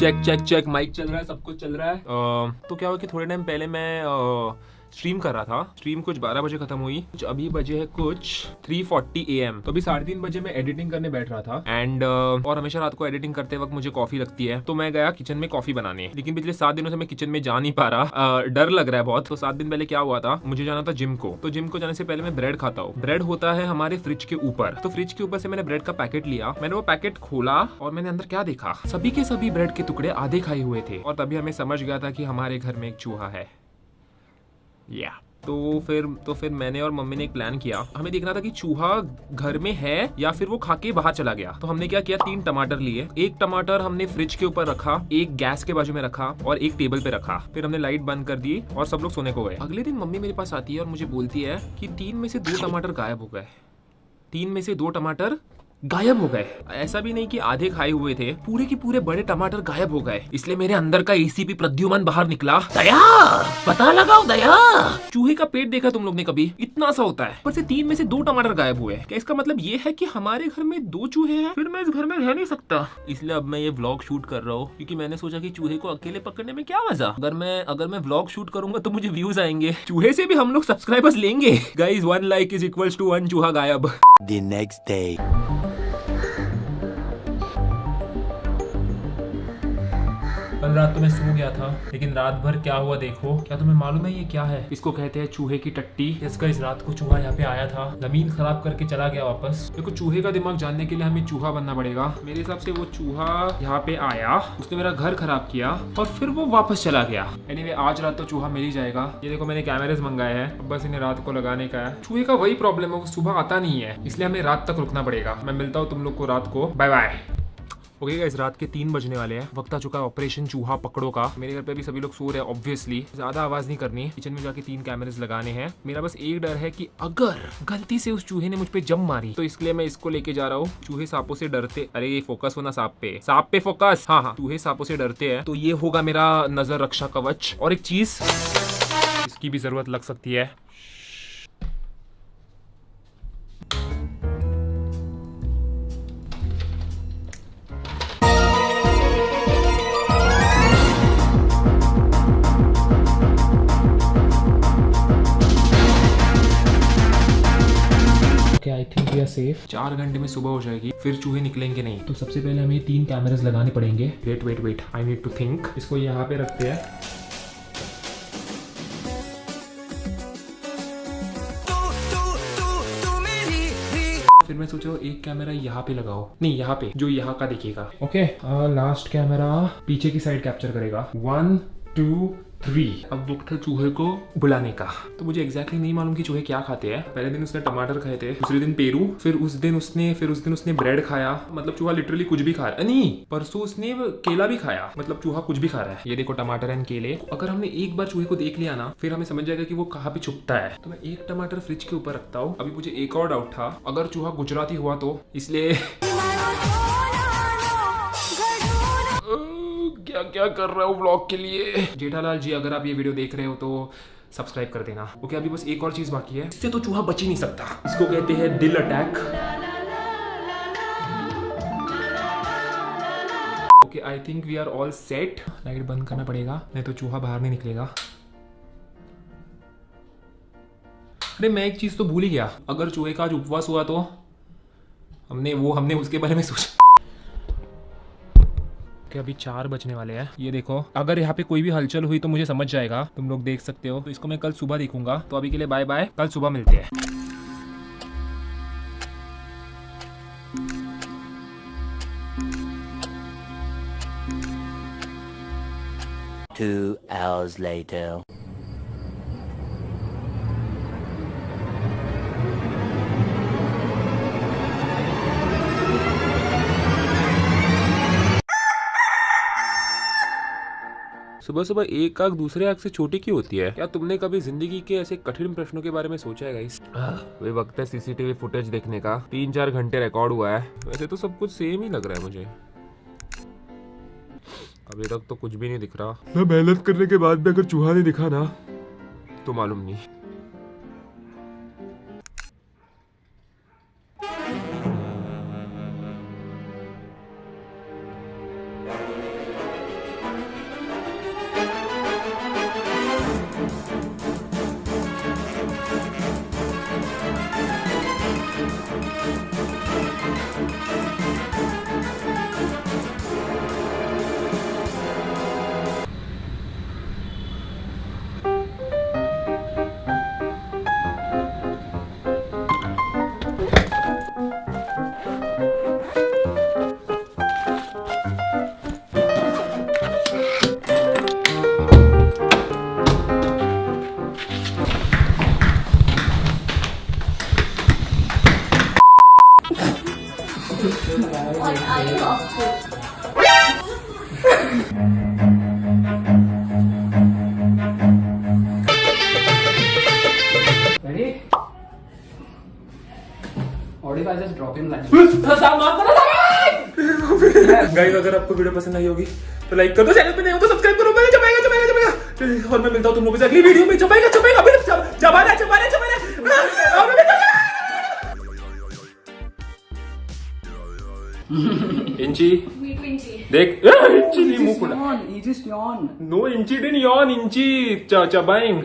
Check check check, mic चल रहा है, सब कुछ चल रहा है। तो क्या हुआ कि थोड़े टाइम पहले मैं स्ट्रीम कर रहा था। स्ट्रीम कुछ 12 बजे खत्म हुई, कुछ अभी बजे है कुछ 3:40 AM। तो अभी 3:30 बजे मैं एडिटिंग करने बैठ रहा था एंड और हमेशा रात को एडिटिंग करते वक्त मुझे कॉफी लगती है, तो मैं गया किचन में कॉफी बनाने। लेकिन पिछले 7 दिनों से मैं किचन में जा नहीं पा रहा, डर लग रहा है बहुत। तो 7 दिन पहले क्या हुआ था, मुझे जाना था जिम को। तो जिम को जाने से पहले मैं ब्रेड खाता हूँ। ब्रेड होता है हमारे फ्रिज के ऊपर, तो फ्रिज के ऊपर से मैंने ब्रेड का पैकेट लिया। मैंने वो पैकेट खोला और मैंने अंदर क्या देखा, सभी के सभी ब्रेड के टुकड़े आधे खाए हुए थे। और तभी हमें समझ गया था कि हमारे घर में एक चूहा है। तो फिर मैंने और मम्मी ने एक प्लान किया। हमें देखना था कि चूहा घर में है या फिर वो खा के बाहर चला गया। तो हमने क्या किया, 3 टमाटर लिए। एक टमाटर हमने फ्रिज के ऊपर रखा, एक गैस के बाजू में रखा और एक टेबल पे रखा। फिर हमने लाइट बंद कर दी और सब लोग सोने को गए। अगले दिन मम्मी मेरे पास आती है और मुझे बोलती है कि 3 में से 2 टमाटर गायब हो गए। 3 में से 2 टमाटर गायब हो गए। ऐसा भी नहीं कि आधे खाए हुए थे, पूरे के पूरे बड़े टमाटर गायब हो गए। इसलिए मेरे अंदर का एसीपी प्रद्युमन बाहर निकला। दया, पता लगाओ दया। चूहे का पेट देखा तुम लोग ने कभी? इतना सा होता है। पर से 3 में से 2 टमाटर गायब हुए। क्या इसका मतलब ये है कि हमारे घर में 2 चूहे हैं? फिर मैं इस घर में रह नहीं सकता। इसलिए अब मैं ये व्लॉग शूट कर रहा हूँ, क्योंकि मैंने सोचा कि चूहे को अकेले पकड़ने में क्या मजा। अगर मैं व्लॉग शूट करूंगा तो मुझे व्यूज आएंगे, चूहे से भी हम लोग सब्सक्राइबर्स लेंगे। Guys 1 like is equals to 1 चूहा गायब। The next day. कल रात तो मैं सो गया था, लेकिन रात भर क्या हुआ देखो। क्या तुम्हें मालूम है ये क्या है? इसको कहते हैं चूहे की टट्टी। इसका इस रात को चूहा यहाँ पे आया था, जमीन खराब करके चला गया वापस। देखो चूहे का दिमाग जानने के लिए हमें चूहा बनना पड़ेगा। मेरे हिसाब से वो चूहा यहाँ पे आया, उसने मेरा घर खराब किया और फिर वो वापस चला गया। एनीवे आज रात तो चूहा मिल ही जाएगा। ये देखो मैंने कैमरेज मंगाए हैं, अब बस इन्हें रात को लगाने का है। चूहे का वही प्रॉब्लम है, वो सुबह आता नहीं है, इसलिए हमें रात तक रुकना पड़ेगा। मैं मिलता हूँ तुम लोग को रात को, बाय बाय। ओके गाइस, रात के 3 बजने वाले हैं। वक्त आ चुका है ऑपरेशन चूहा पकड़ो का। मेरे घर पे भी सभी लोग सो रहे हैं ऑब्वियसली। ज्यादा आवाज नहीं करनी, किचन में जाके 3 कैमरेज लगाने हैं। मेरा बस एक डर है कि अगर गलती से उस चूहे ने मुझ पे जम मारी तो इसलिए मैं इसको लेके जा रहा हूँ। चूहे सांपों से डरते, अरे ये फोकस होना सांप पे फोकस। हाँ, चूहे सांपों से डरते हैं, तो ये होगा मेरा नजर रक्षा कवच। और एक चीज, इसकी भी जरूरत लग सकती है। I think we are safe. 4 घंटे में सुबह हो जाएगी, फिर चूहे निकलेंगे नहीं। तो सबसे पहले हमें 3 कैमरास लगाने पड़ेंगे। Wait I need to think. इसको यहाँ पे रखते हैं। फिर मैं सोच रहा हूँ एक कैमरा यहाँ पे लगाओ, नहीं यहाँ पे, जो यहाँ का दिखेगा। ओके, लास्ट कैमरा पीछे की साइड कैप्चर करेगा। 1 2 3। अब वक्त है चूहे को बुलाने का। तो मुझे एग्जैक्टली नहीं मालूम कि चूहे क्या खाते हैं। पहले दिन उसने टमाटर खाए थे, दूसरे दिन पेरू, फिर उस दिन उसने ब्रेड खाया। मतलब चूहा लिटरली कुछ भी खा रहा है। नहीं, परसों उसने केला भी खाया। मतलब चूहा कुछ भी खा रहा है। ये देखो टमाटर एंड केले। अगर हमने एक बार चूहे को देख लिया ना, फिर हमें समझ जाएगा कि वो कहाँ पे छुपता है। तो मैं एक टमाटर फ्रिज के ऊपर रखता हूँ। अभी मुझे एक और डाउट था, अगर चूहा गुजराती हुआ तो, इसलिए क्या कर रहा हूँ व्लॉग के लिए। जेठालाल जी, अगर आप ये वीडियो देख रहे हो तो सब्सक्राइब कर देना। ओके, अभी बस एक और चीज बाकी है, इससे तो चूहा बच ही नहीं सकता। इसको कहते हैं दिल attack. Okay, I think we are all set. Light बंद करना पड़ेगा, नहीं तो चूहा बाहर नहीं निकलेगा। अरे मैं एक चीज तो भूल ही गया, अगर चूहे का आज उपवास हुआ तो हमने उसके बारे में सोचा। अभी 4 बजने वाले हैं। ये देखो, अगर यहाँ पे कोई भी हलचल हुई तो मुझे समझ जाएगा, तुम लोग देख सकते हो। तो इसको मैं कल सुबह देखूंगा। तो अभी के लिए बाय बाय, कल सुबह मिलते हैं। Two hours later. सुबह सुबह एक आंख दूसरे आंख से छोटी क्यों होती है? क्या तुमने कभी जिंदगी के ऐसे कठिन प्रश्नों के बारे में सोचा है गाइस? वे वक्त है सीसीटीवी फुटेज देखने का। 3-4 घंटे रिकॉर्ड हुआ है। वैसे तो सब कुछ सेम ही लग रहा है मुझे। अभी तक तो कुछ भी नहीं दिख रहा। मैं मेहनत करने के बाद भी अगर चूहा नहीं दिखा ना, तो मालूम नहीं। What are you up to? Ready? What if I just drop him like guys अगर आपको वीडियो पसंद आई होगी तो लाइक कर दो, चैनल पे नए हो तो सब्सक्राइब करो। मैं चबाएगा और मैं मिलता हूँ तुम लोगों से अगली वीडियो में। चबाएगा इंची देख इंची मुंह खुला। He just yawned. नो इंची डिडंट यार्न, इंची चबाएंग।